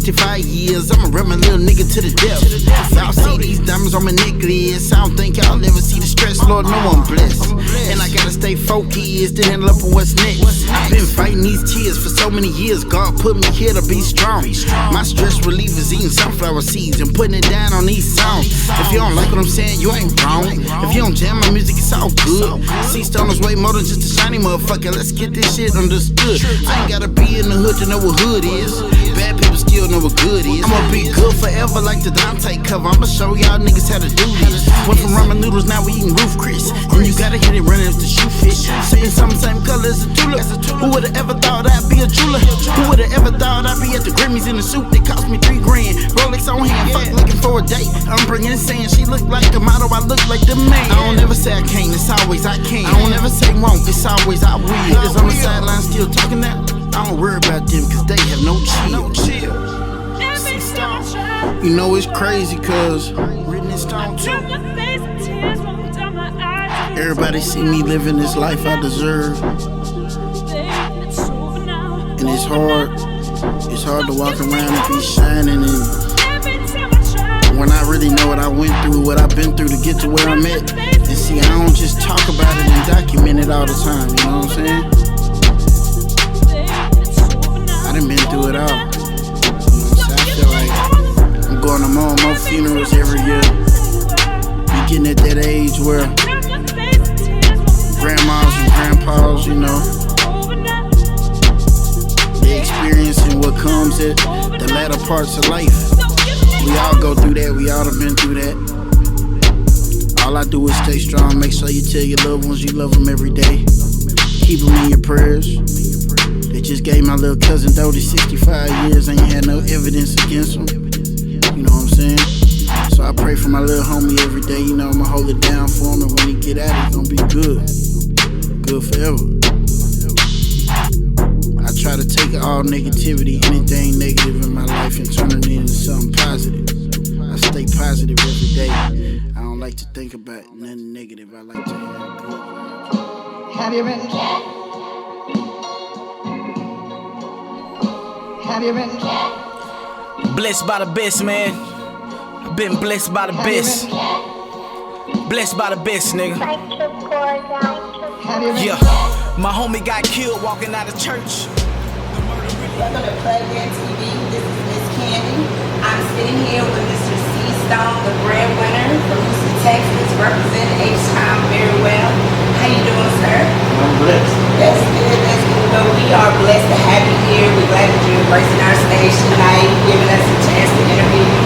65 years, I'ma run my little nigga to the death. Y'all see these diamonds on my necklace, I don't think y'all ever see the stress, Lord, no one blessed. And I gotta stay focused, then handle up on what's next. Been fighting these tears for so many years, God put me here to be strong. My stress relievers eating sunflower seeds and putting it down on these songs. If you don't like what I'm saying, you ain't wrong. If you don't jam my music, it's all good. See, Stoner's way more than just a shiny motherfucker. Let's get this shit understood. I ain't gotta be in the hood to know what hood is. Bad people still know what good is. I'ma be good forever like the Dante cover. I'ma show y'all niggas how to do this. Went from ramen noodles, now we eating roof Chris. And you gotta hit it running if the shoe fit. Sipping some same color as a tulip. Who would've ever thought I'd be a jeweler? Who would've ever thought I'd be at the Grammys in a suit that cost me $3 grand? Rolex on hand, fuck looking for a date. I'm bringing it saying she look like the model, I look like the man. I don't ever say I can't, it's always I can. I don't ever say won't, it's always I will. Haters on the sideline still talking that. I don't worry about them cause they have no chill. You know it's crazy cause written in stone too. Everybody see me living this life I deserve. And it's hard to walk around and be shining. And when I really know what I went through, what I've been through to get to where I'm at. And see, I don't just talk about it and document it all the time, you know what I'm saying? I done been through it all. You know, so I feel like I'm going to more funerals every year. We getting at that age where grandmas and grandpas, you know, they experiencing what comes at the latter parts of life. We all go through that, we all have been through that. All I do is stay strong, make sure you tell your loved ones you love them every day. Keep them in your prayers. They just gave my little cousin Dodie 65 years and you had no evidence against him. You know what I'm saying? So I pray for my little homie every day, you know, I'ma hold it down for him, and when he get out, it's gonna be good. Good forever. I try to take all negativity, anything negative in my life, and turn it into something positive. I stay positive every day. I don't like to think about nothing negative. I like to have good vibes. Have you been? Have you been? Blessed by the best, man. I've been blessed by the best. Blessed by the best, nigga. Yeah, my homie got killed walking out of church. Welcome to Plug In TV. This is Miss Kandie. I'm sitting here with Mr. C. Stone, the breadwinner from Houston, Texas, representing H-Town very well. How you doing, sir? I'm blessed. That's good, that's good. Well, we are blessed to have you here. We're glad that you're embracing our stage tonight, giving us a chance to interview you.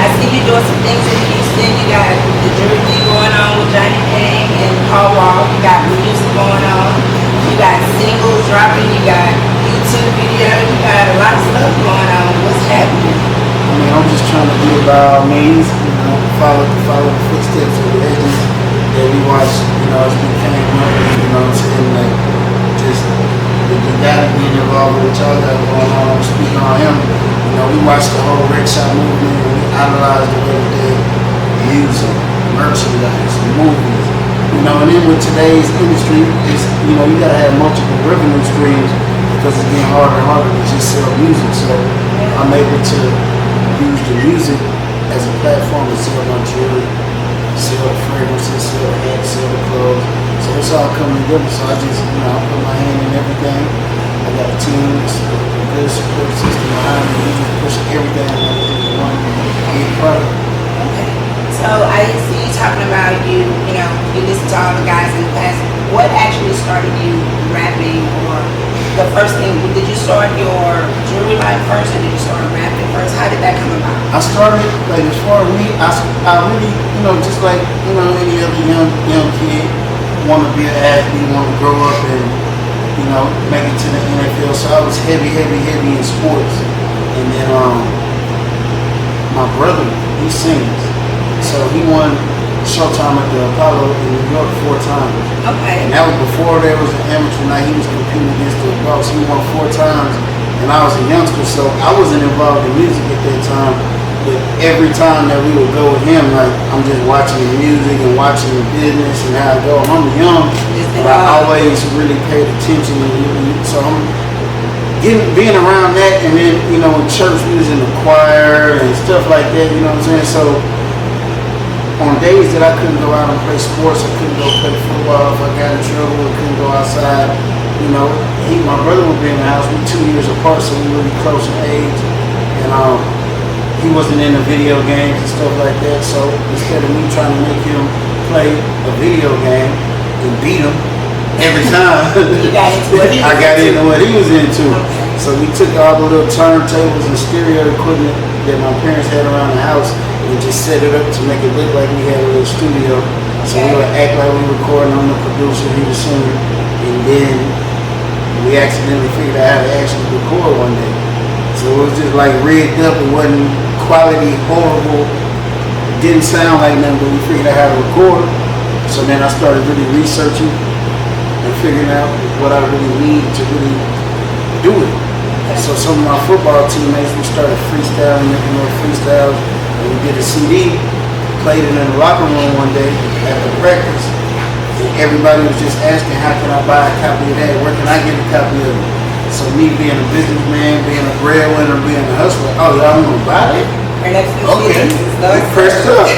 I see you doing some things in Houston. You got the jury thing going on with Johnny Payne and Paul Wall. You got music going on. You got singles dropping. You got YouTube video. You got a lot of stuff going on. What's happening? I mean, I'm just trying to do it by all means, you know, follow the footsteps of the legends that we watch, you know, as we came up, you know what I'm saying, like, just the guy being involved with what y'all got going on, speaking on him. You know, we watched the whole Red Shot movement, and we analyzed the way that they music, merchandise, movies, you know, and then with today's industry, it's, you know, you gotta have multiple revenue streams because it's getting harder and harder to just sell music. So I'm able to use the music as a platform to sell my jewelry, sell fragrances, sell hats, sell the clothes. So it's all coming together. So I just, you know, I put my hand in everything. I got a team, a good support system behind me. We just push everything into one big product. Okay. So I see you talking about you know, you listen to all the guys in the past. What actually started you rapping, or the first thing, did you start your jewelry line first, or did you start rapping first? How did that come about? I started, like, as far as me, I really, you know, just like, you know, any other young kid, want to be an athlete, want to grow up and, you know, make it to the NFL. So I was heavy in sports. And then my brother, he sings. So he won Showtime at the Apollo in New York 4 times. Okay. And that was before there was an amateur night. He was competing against the adults. He won 4 times. And I was a youngster, so I wasn't involved in music at that time. But every time that we would go with him, like, I'm just watching the music and watching the business and how it go. I'm young, but I always really paid attention. And so I'm being around that, and then in church we was in the choir and stuff like that. You know what I'm saying? So on days that I couldn't go out and play sports, I couldn't go play football. If I got in trouble, I couldn't go outside. My brother would be in the house. We 2 years apart, so we were really close in age, and he wasn't into video games and stuff like that. So instead of me trying to make him play a video game and beat him every time, I got into what he was into. So we took all the little turntables and stereo equipment that my parents had around the house and just set it up to make it look like we had a little studio. So we would act like we were recording on the producer, he was singer, and then we accidentally figured out how to actually record one day. So it was just like rigged up. It wasn't quality, horrible. It didn't sound like nothing, but we figured out how to record. So then I started really researching and figuring out what I really need to really do it. So some of my football teammates, we started freestyling, making more freestyles, and we did a CD, played it in the locker room one day after practice. And everybody was just asking, how can I buy a copy of that? Where can I get a copy of it? So me being a businessman, being a breadwinner, being a hustler, oh, y'all gonna buy it? Okay, we pressed up.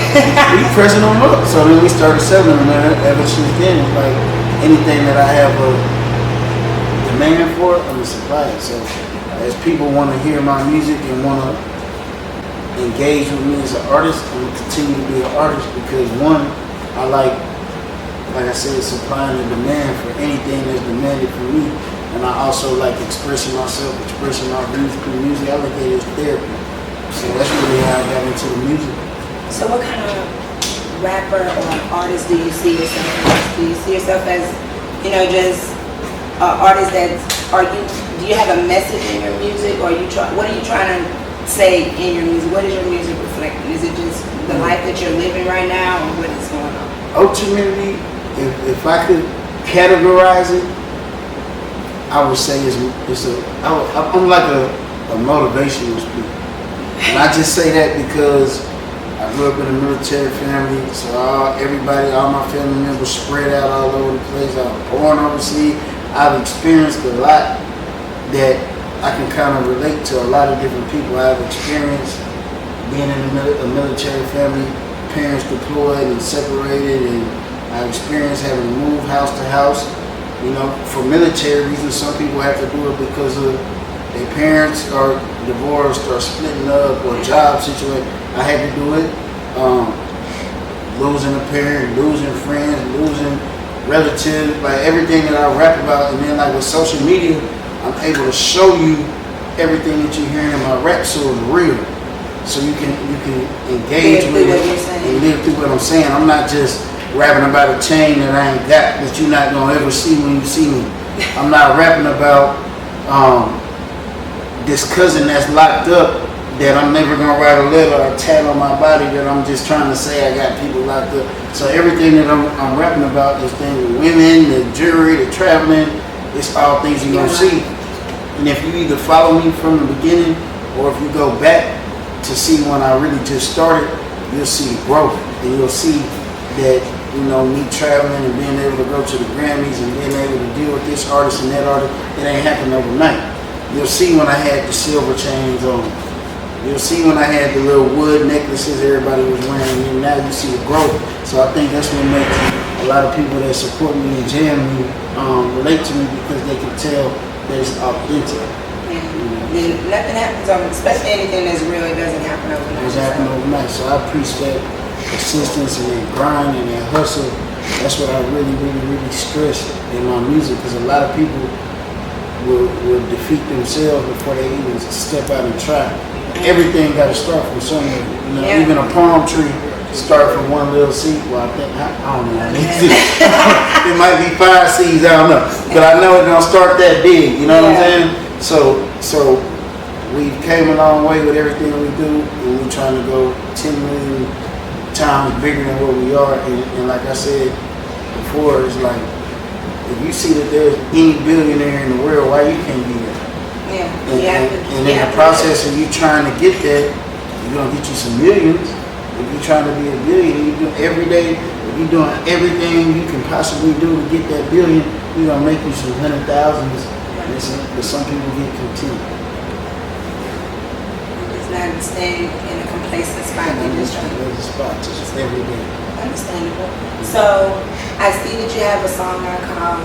We pressing them up. So then we started selling them, and ever since then, it's like anything that I have a demand for, I'm gonna supply it. So as people want to hear my music and want to engage with me as an artist, I'm gonna continue to be an artist because one, I like I said, supplying the demand for anything that's demanded from me. And I also like expressing myself, expressing my views through music. I look at it as therapy. So that's really how I got into the music. So what kind of rapper or artist do you see yourself as? Do you see yourself as, just an artist do you have a message in your music, or what are you trying to say in your music? What is your music reflecting? Is it just the life that you're living right now, or what is going on? Ultimately, if I could categorize it, I would say I'm like a motivational speaker. And I just say that because I grew up in a military family, so all my family members spread out all over the place. I was born overseas. I've experienced a lot that I can kind of relate to a lot of different people. I've experienced being in a military family, parents deployed and separated, and I've experienced having to move house to house. For military reasons, some people have to do it because of their parents are divorced or splitting up or job situation. I had to do it. Losing a parent, losing friends, losing relatives, like everything that I rap about. And then like with social media, I'm able to show you everything that you're hearing in my rap, so it's real. So you can engage with it and live through what I'm saying. I'm not just rapping about a chain that I ain't got that you're not gonna ever see when you see me. I'm not rapping about this cousin that's locked up that I'm never gonna write a letter or tat on my body that I'm just trying to say I got people locked up. So everything that I'm rapping about is things with women, the jury, the traveling. It's all things you're gonna see. And if you either follow me from the beginning or if you go back to see when I really just started, you'll see growth and you'll see that me traveling and being able to go to the Grammys and being able to deal with this artist and that artist, it ain't happened overnight. You'll see when I had the silver chains on. You'll see when I had the little wood necklaces everybody was wearing, and now you see the growth. So I think that's what makes a lot of people that support me and jam me relate to me, because they can tell that it's authentic. Nothing happens overnight, especially anything that's real. It doesn't happen overnight. It doesn't happen overnight. So I appreciate persistence and that grind and that hustle. That's what I really, really, really stress in my music, because a lot of people will defeat themselves before they even step out and try. Everything got to start from somewhere. Even a palm tree start from one little seed. Well, I don't know. It might be 5 seeds, I don't know. But I know it's gonna start that big. You know what I'm saying? So we came a long way with everything we do, and we're trying to go 10 million times bigger than what we are. And like I said before, it's like, if you see that there's any billionaire in the world, why you can't be there? And in the process of you trying to get that, you're gonna get you some millions. If you're trying to be a billionaire, you do every day. If you're doing everything you can possibly do to get that billion, you're gonna make you some 100,000s But some people get content. It's not staying in a complacent spot. Just every day. Understandable. So I see that you have a song called,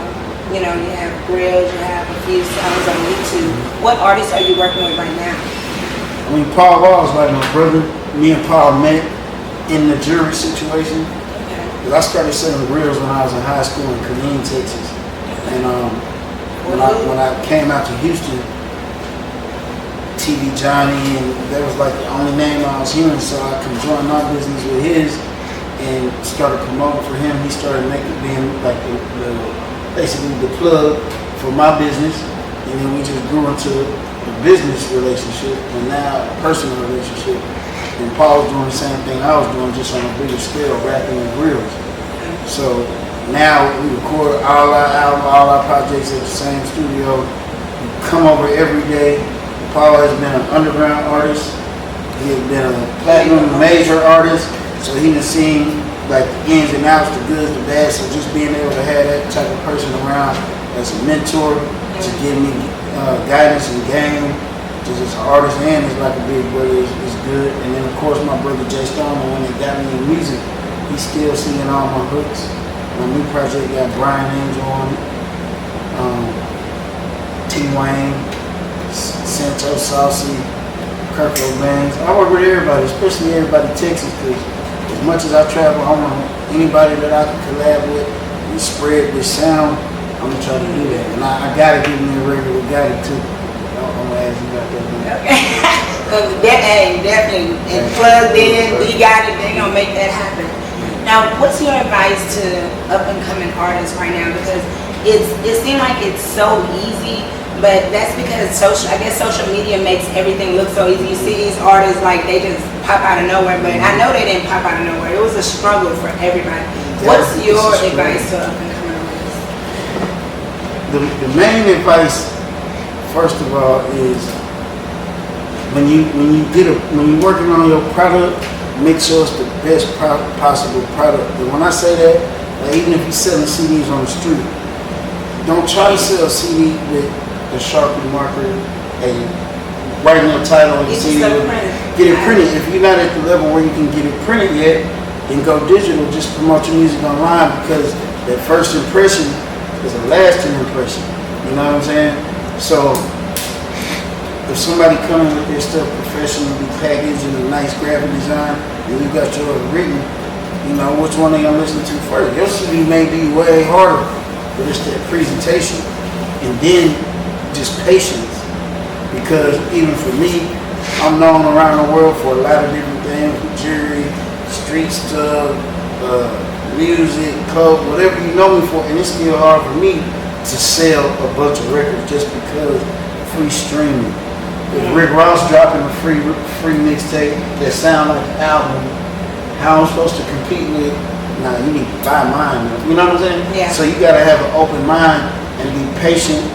you have Grills, you have a few songs on YouTube. What artists are you working with right now? I mean, Paul Wall is like my brother. Me and Paul met in the jury situation. Because I started selling grills when I was in high school in Kandie, Texas. And when I came out to Houston, TV Johnny, and that was like the only name I was hearing, so I could join my business with his and started promoting for him. He started being like basically the plug for my business, and then we just grew into a business relationship and now a personal relationship. And Paul was doing the same thing I was doing, just on a bigger scale, rapping and grills. So now we record all our projects at the same studio. We come over every day. Paul has been an underground artist. He has been a platinum major artist. So he has seen like the ins and outs, the goods, the bad. So just being able to have that type of person around as a mentor to give me guidance and game, just as an artist and as like a big brother is good. And then of course my brother Jay Stone, when they got me in music, he's still singing all my hooks. My new project got Brian Angel on it, T. Wayne, Santos Saucy, Kirk Bangs. I work with everybody, especially everybody in Texas, because as much as I travel, I want anybody that I can collab with and spread this sound, I'm gonna try to do that. And I gotta get me a regular guy too. I'm gonna ask you about that. Okay. Definitely. And plugged in, we got it, they're gonna make that happen. Now, what's your advice to up and coming artists right now? Because it seems like it's so easy, but that's because social media makes everything look so easy. You see these artists like they just pop out of nowhere, but I know they didn't pop out of nowhere. It was a struggle for everybody. What's your advice to up and coming artists? The main advice, first of all, is when you're working on your product, make sure it's the best possible product. And when I say that, like even if you're selling CDs on the street, don't try to sell a CD with a Sharpie marker and writing a title on the CD. Get it printed. If you're not at the level where you can get it printed yet, then go digital. Just promote your music online, because that first impression is a lasting impression. You know what I'm saying? So if somebody coming with their stuff professionally packaged in a nice graphic design, and you got yours written, which one are you gonna listen to first? Your CD may be way harder, but it's that presentation, and then just patience. Because even for me, I'm known around the world for a lot of different things: jewelry, street stuff, music, clothes, whatever you know me for, and it's still hard for me to sell a bunch of records just because free streaming. If Rick Ross dropping a free mixtape that sound like an album, how I'm supposed to compete with? Nah, you need to buy mine. You know what I'm saying? Yeah. So you gotta have an open mind and be patient.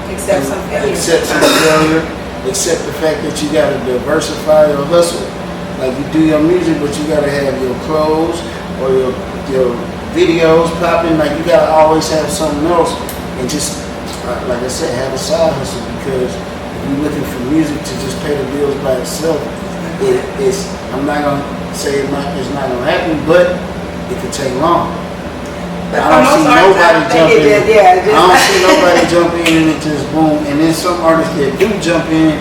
Accept some failure. Accept the fact that you gotta diversify your hustle. Like you do your music, but you gotta have your clothes or your videos popping. Like you gotta always have something else, and just like I said, have a side hustle, because you're looking for music to just pay the bills by itself. I'm not gonna say it's not gonna happen, but it could take long. I don't see nobody jump in and it just boom. And then some artists that do jump in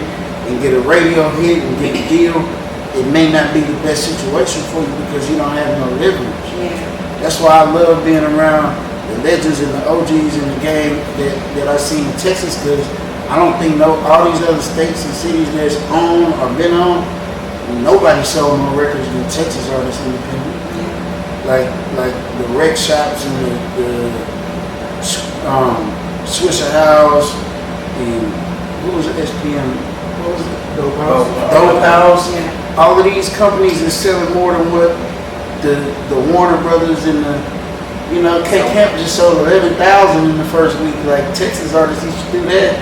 and get a radio hit and get a deal, it may not be the best situation for you because you don't have no leverage. Yeah. That's why I love being around the legends and the OGs in the game that I see in Texas, because I don't think all these other states and cities that's on or been on, nobody sold more records than Texas artists independent. Like the rec shops and the Swisher House and what was it, SPM? What was it? Dope House. Yeah. All of these companies are selling more than what the Warner Brothers and the K-Camp just sold 11,000 in the first week. Like Texas artists used to do that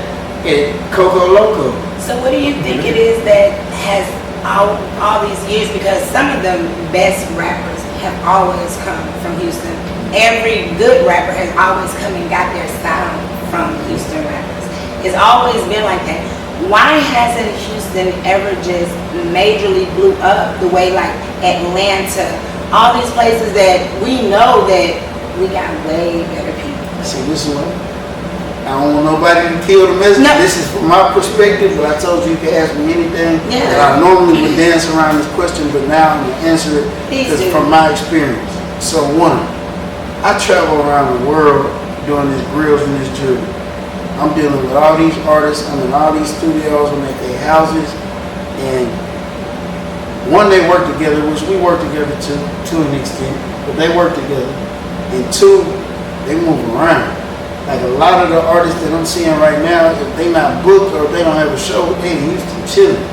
at Coco Loco. So what do you think it is that has all these years? Because some of the best rappers have always come from Houston. Every good rapper has always come and got their sound from Houston rappers. It's always been like that. Why hasn't Houston ever just majorly blew up the way like Atlanta, all these places that we know that we got way better people? See, this is what I don't want nobody to kill the message. No. This is from my perspective, but I told you can ask me anything. Yeah. And I normally would dance around this question, but now I'm gonna answer it Please because do. from my experience. So one, I travel around the world doing these grills and this jewelry. I'm dealing with all these artists. I'm in all these studios. I'm at their houses, and one, they work together, which we work together to an extent, but they work together. And two, they move around. Like a lot of the artists that I'm seeing right now, if they not booked or if they don't have a show, they in Houston chilling.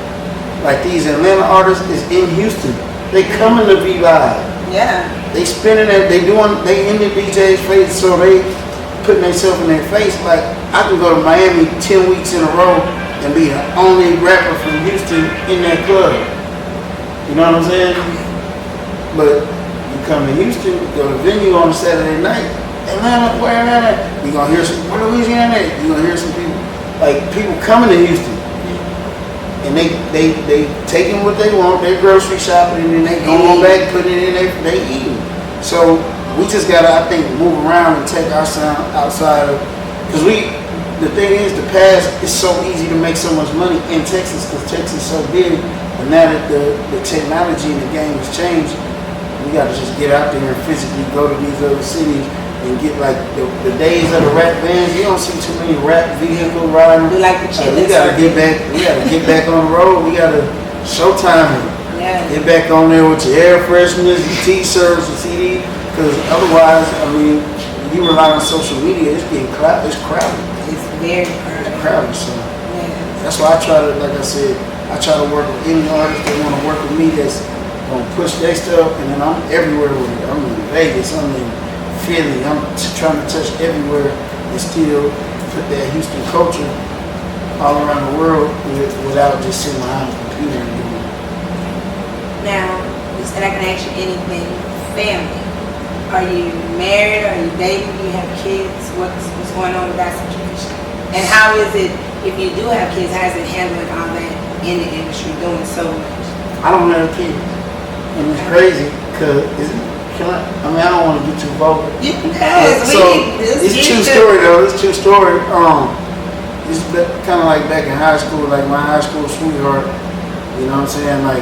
Like these Atlanta artists is in Houston. They coming to be live. Yeah. They spinning it. They in the DJ's face, so they putting themselves in their face. Like I can go to Miami 10 weeks in a row and be the only rapper from Houston in that club. You know what I'm saying? But you come to Houston, go to venue on a Saturday night. Atlanta, where Atlanta? You gonna hear some, where Louisiana at? You gonna hear some people, like people coming to Houston. And they taking what they want, they grocery shopping, and then they going back, putting it in, they eating. So we just gotta, I think, move around and take our sound outside of, because the thing is, the past is so easy to make so much money in Texas, because Texas is so big, and now that the technology in the game has changed, we gotta just get out there and physically go to these other cities and get like the days of the rap bands. You don't see too many rap vehicle riding. We like the We gotta get back. We gotta get back on the road. We gotta showtime it. Yeah. Get back on there with your air fresheners, your T-shirts, your CD. Because otherwise, I mean, you rely on social media. It's getting crowded. It's crowded. It's very crowded. It's crowded. So Yeah. that's why I try to, like I said, I try to work with any artist that want to work with me that's gonna push their stuff. And then I'm everywhere with it. I'm in Vegas. I'm in Philly. I'm trying to touch everywhere and still put that Houston culture all around the world without just sitting behind a computer and doing it. Now, you said I can ask you anything. Family. Are you married? Are you dating? Do you have kids? What's going on with that situation? And how is it, if you do have kids, how is it handling all that in the industry, doing so much? I don't have kids. And it's crazy because I don't want to get too vulgar. It's a true story though. It's a true story. It's kind of like back in high school, like my high school sweetheart. You know what I'm saying? Like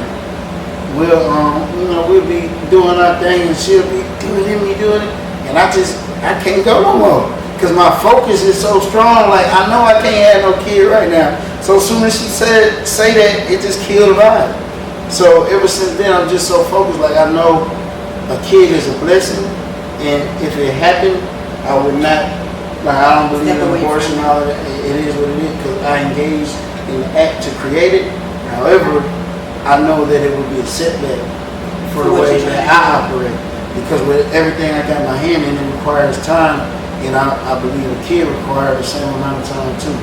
we'll be doing our thing and she'll be doing it, and I can't go no more because my focus is so strong. Like I know I can't have no kid right now. So as soon as she say that, it just killed the vibe. So ever since then, I'm just so focused. Like I know a kid is a blessing, and if it happened, I would not, like I don't believe in abortion and all of that. It is what it is because I engaged in the act to create it. However, I know that it would be a setback for the way that I operate because with everything I got my hand in, it requires time, and I believe a kid requires the same amount of time too.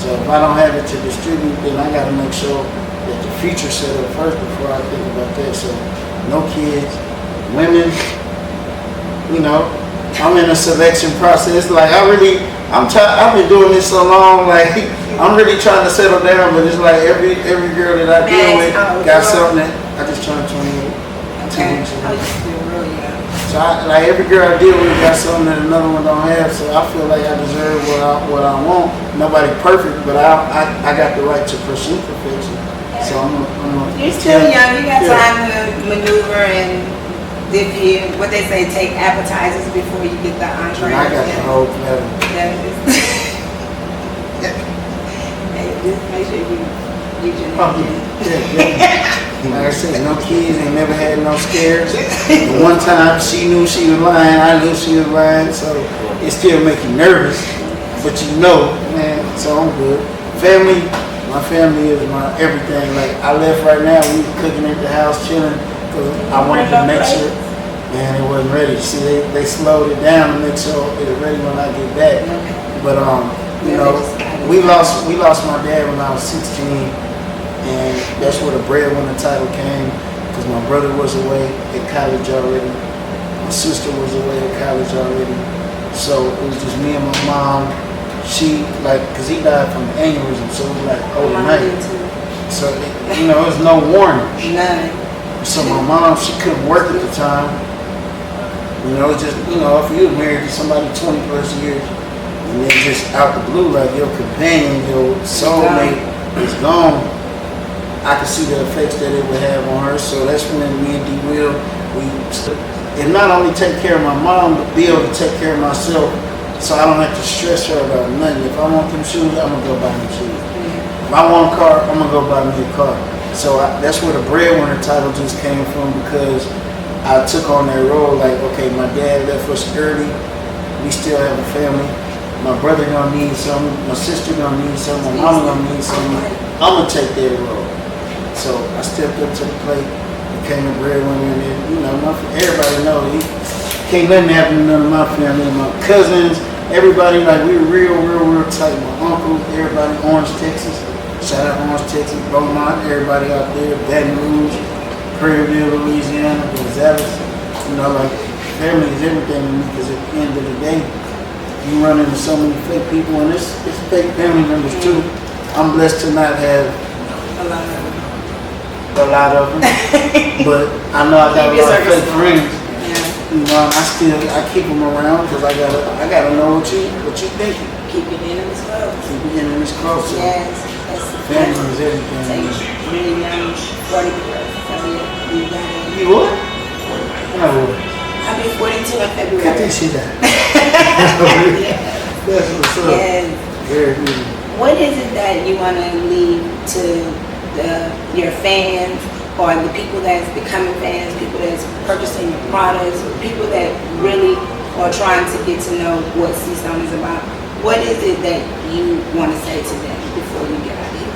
So if I don't have it to distribute, then I got to make sure that the future set up first before I think about that. So no kids. Women, I'm in a selection process. Like I've been doing this so long. Like I'm really trying to settle down, but it's like every girl that I deal with got something that I just turned 28. Okay. So every girl I deal with got something that another one don't have. So I feel like I deserve what I want. Nobody perfect, but I got the right to pursue perfection. So You're still young. You got time to maneuver and. What they say, take appetizers before you get the entree. I got the whole platter. Just make sure you get your Like I said, no kids, ain't never had no scares. One time she knew she was lying, I knew she was lying, so it still make you nervous. But man, so I'm good. Family, my family is my everything. Like I left right now, we cooking at the house, chilling. Because I wanted to make sure, man, it wasn't ready. See, they slowed it down to make sure it was ready when I get back. But we lost my dad when I was 16, and that's where the Breadwinner title came. Because my brother was away at college already, my sister was away at college already. So it was just me and my mom she like, cause he died from aneurysm, so it was like overnight. So you know, there's no warning. None. So my mom, she couldn't work at the time. You know, just if you were married to somebody 20 plus years, and then just out the blue, like your companion, your soulmate is gone, I could see the effects that it would have on her. So that's when me and D Will, and not only take care of my mom, but be able to take care of myself, so I don't have to stress her about nothing. If I want them shoes, I'm gonna go buy them shoes. If I want a car, I'm gonna go buy me a car. So that's where the Breadwinner title just came from, because I took on that role. Like, okay, my dad left us early. We still have a family. My brother gonna need something. My sister gonna need something. My mama gonna need something. I'm gonna take that role. So I stepped up to the plate, became a breadwinner, and then, everybody knows can't let me happen to none of my family, my cousins, everybody, like we were real tight. My uncle, everybody, Orange, Texas. Shout out Orange, Texas, Beaumont, everybody out there, Baton Rouge, Prairieville, Louisiana, Gonzales. Like family is everything to me, because at the end of the day, you run into so many fake people, and it's fake family members too. I'm blessed to not have a lot of them, but I know I got a lot of fake friends. I keep them around, because I gotta know what you thinking. Keep your enemies close. Keep your enemies close. So yes, that's the family is everything. Really young, 40 You what? No. I'll be 42 in February. Cut that shit out. That's what's up. Yes. Very good. What is it that you want to leave to your fans, or the people that's becoming fans, people that's purchasing your products, or people that really are trying to get to know what C-Stone is about? What is it that you want to say to them before you get out of here?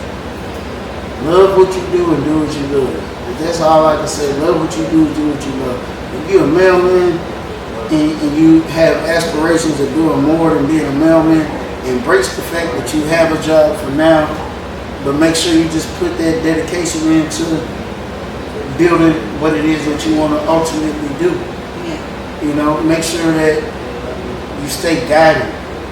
Love what you do and do what you love. That's all I can say. Love what you do what you love. If you're a mailman and you have aspirations of doing more than being a mailman, embrace the fact that you have a job for now, but make sure you just put that dedication into building what it is that you want to ultimately do. Yeah. Make sure that you stay guided.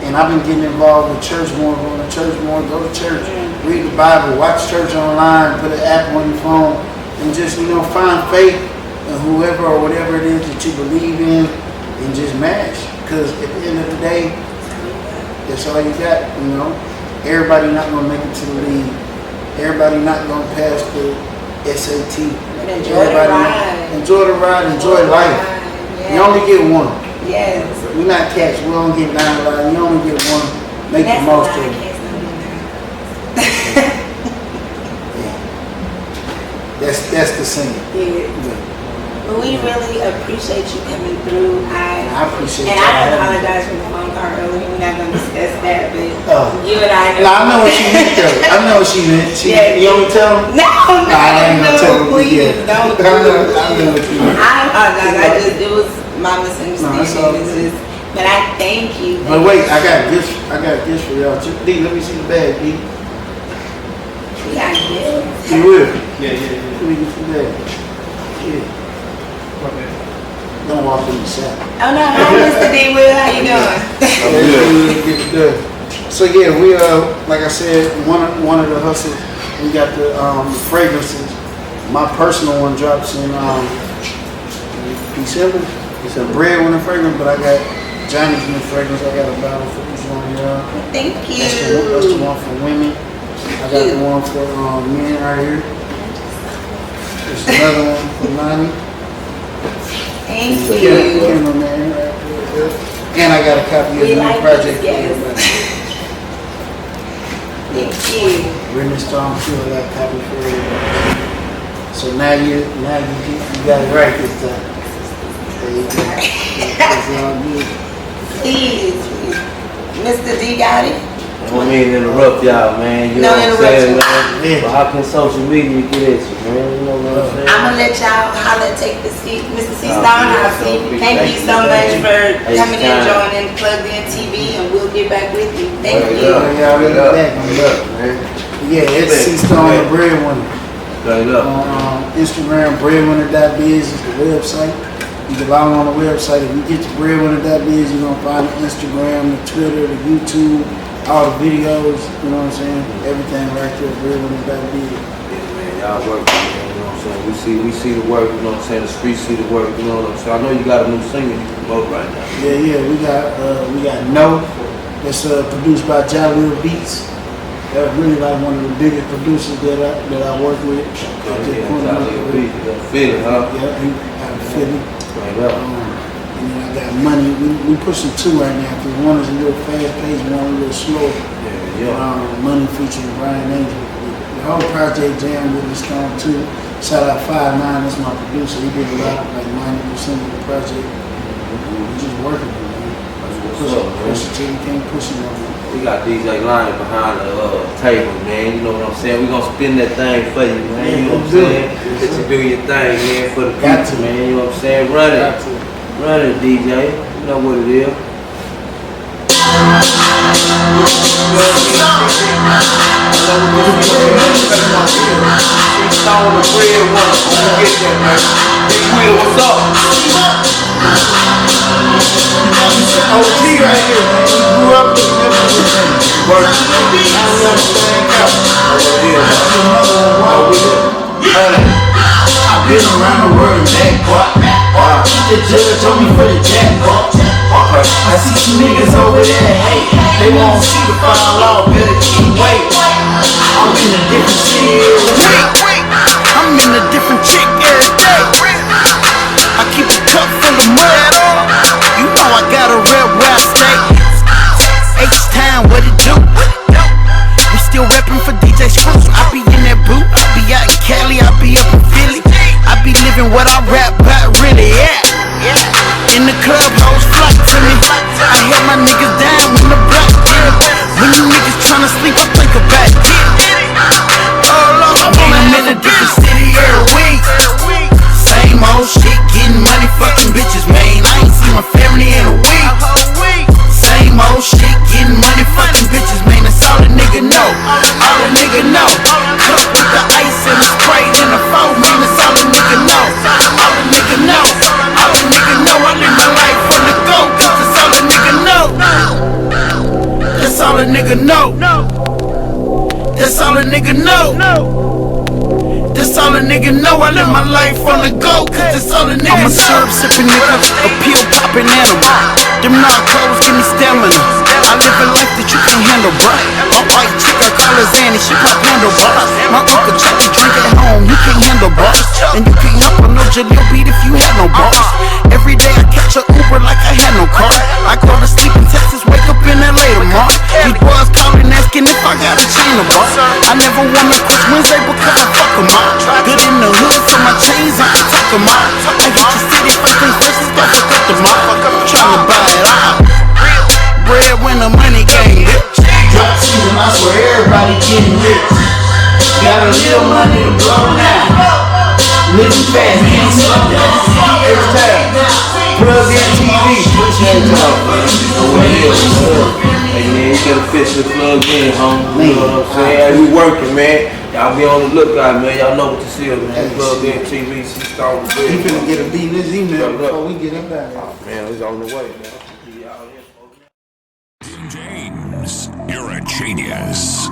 And I've been getting involved with church more, going to church more, go to church, read the Bible, watch church online, put an app on your phone, and just, find faith in whoever or whatever it is that you believe in, and just mash. Because at the end of the day, that's all you got, Everybody not going to make it to the league. Everybody not going to pass the SAT. But enjoy the ride. Enjoy the ride, enjoy life. You only get one. Yes. We're not cats. We don't get 9 lives. You only get one. Make the most of it. That's the same. Yeah. But we really appreciate you coming through. I appreciate and you. And I apologize for the phone call earlier. We're not going to discuss that, but you and I know. No, I know what she meant though. I know what she meant. You don't tell them? No, I ain't gonna tell them. please. Don't do it. I know what you meant. I apologize. It was my misunderstanding. It's just, but I thank you. But wait, I got gifts for y'all. D, let me see the bag, D. We got gifts. You will? Yeah. Let me get the bag. Yeah. Don't walk in the shop. Oh no, hi Mr. D. Will, how you doing? Good. So yeah, we like I said, one of the hustles, we got the fragrances. My personal one drops in December. It's a Breadwinner fragrance, but I got Johnny's new fragrance. I got a bottle for each one of y'all. Thank you. That's the one for women. I got the one for men right here. There's another one for Leilani. Thank you. And I got a copy of the new project. Yes. Thank you. Written Storm too, I got a copy for everybody. So now you got it right this time. There you go. That's all good. Please, Mr. D got it. I don't mean to interrupt y'all, man. You No know what I'm saying, interruption. man? But how can social media get at you, man? You know what I'm saying? I'm gonna let y'all holler, take the seat, Mr. C-Stone. I'll see. Thank you so much for coming in, joining Plugged In TV, and we'll get back with you. Thank you. Yeah, we'll get back on that, man. Yeah, it's C-Stone the Breadwinner. Straight up. On Instagram, breadwinner.biz is the website. You can log on the website. If you get to breadwinner.biz, you're gonna find the Instagram, the Twitter, the YouTube, all the videos, you know what I'm saying? Everything right there, Breadwinner.biz. Yeah, man, y'all working, man, you know what I'm saying? We see the work, you know what I'm saying? The streets see the work, you know what I'm saying? I know you got a new single you can promote right now. Yeah, we got No. It's produced by Jalil Beats. That's really like one of the biggest producers that I work with. Okay, Jalil Beats, you got Philly, huh? Yeah, he out of Philly. Right up. And then I got Money. We pushing two right now because one is a little fast paced, one a little slow. Yeah. Money featuring Brian Angel. The whole project jam with this Stone too. Shout out 5'9", that's my producer. He did a lot, like 90% of the project. We just working with him, man. Push it till we can't push it no more. We got DJ Leilani behind the table, man. You know what I'm saying? We gonna spin that thing for you, man. You know what I'm saying? Let you do your thing, man, for the people, man. You know what I'm saying? Run it, DJ. You know what it is. What's up? OG right here, man. We grew up with I've been around the world, jackpot. The judge told me for the jackpot. I see some niggas over there hate. They won't see the file law, better keep wait. I'm in a different city every week. I'm in a different chick every day. I keep a cup full of mud. You know I got a rep where I stay. H-Town, what it do? We still reppin' for DJ Screws. I be in that booth. I be out in Cali. I be up in Philly. I be living what I rap about, really, yeah. In the club, hoes flock to me. I held my niggas down when the block did it. When you niggas tryna sleep, I think about it. Oh Lord, I'm in a different city every week. Same old shit, getting money, fucking bitches, man. I ain't seen my family in a week. Same old shit, getting money, fucking bitches, man. That's all a nigga know. All a nigga know. Cup with the ice and the spray in the phone, man. That's all a nigga know. All a nigga know. All a nigga know. I live my life from the go, cause that's all a nigga know. That's all a nigga know. That's all a nigga know. That's all a nigga know. I live my life on the go, cause that's all a nigga know. I'm a syrup sipping nigga, a pill popping animal. Them narcos give me stamina. I live a life that you can't handle, bro. My white chick, I call her Zanny, she pop handlebars. My uncle Chucky drink at home, he can't handle bars. And you can't help on no Jalil beat if you had no bars. Every day I catch a Uber like I had no car. I go to sleep in Texas, wake up in LA tomorrow. These boys calling asking if I got a chain of bar. I never wanna quit Wednesday because I fuck them all. Good in the hood, so my chains I can tuck them all. I hit your city first things first, it's gon' fuck up the mall. Tryna buy it all. Breadwinner, money game. Drop season, I swear everybody getting rich. Got a little money to blow now. Living fast, can't slow down. Every time. Plug in TV, push hands up. Hey man, you gotta fix the plug in, homie. You know what I'm saying? Hey, we working, man. Y'all be on the lookout, man. Y'all know what to see, man. Plug in TV, see Star Wars. He finna get a beat in his email before we get him back. Oh man, it's on the way, man. James, you're a genius.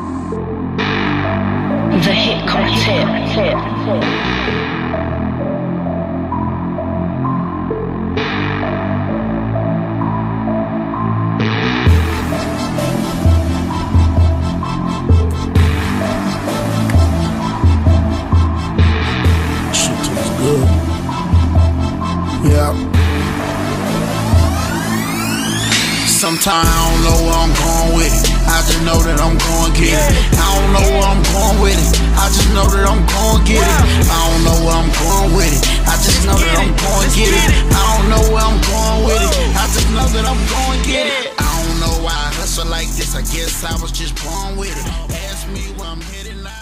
The Hit Quartet. Yeah. Sometimes I don't know where I'm going with it. I just know that I'm going get it. I don't know where I'm going with it. I just know that I'm going get it. I don't know where I'm going with it. I just know that I'm going get it. I don't know where I'm going with it. I just know that I'm going get it. I don't know why I hustle like this. I guess I was just born with it. Ask me where I'm headed now.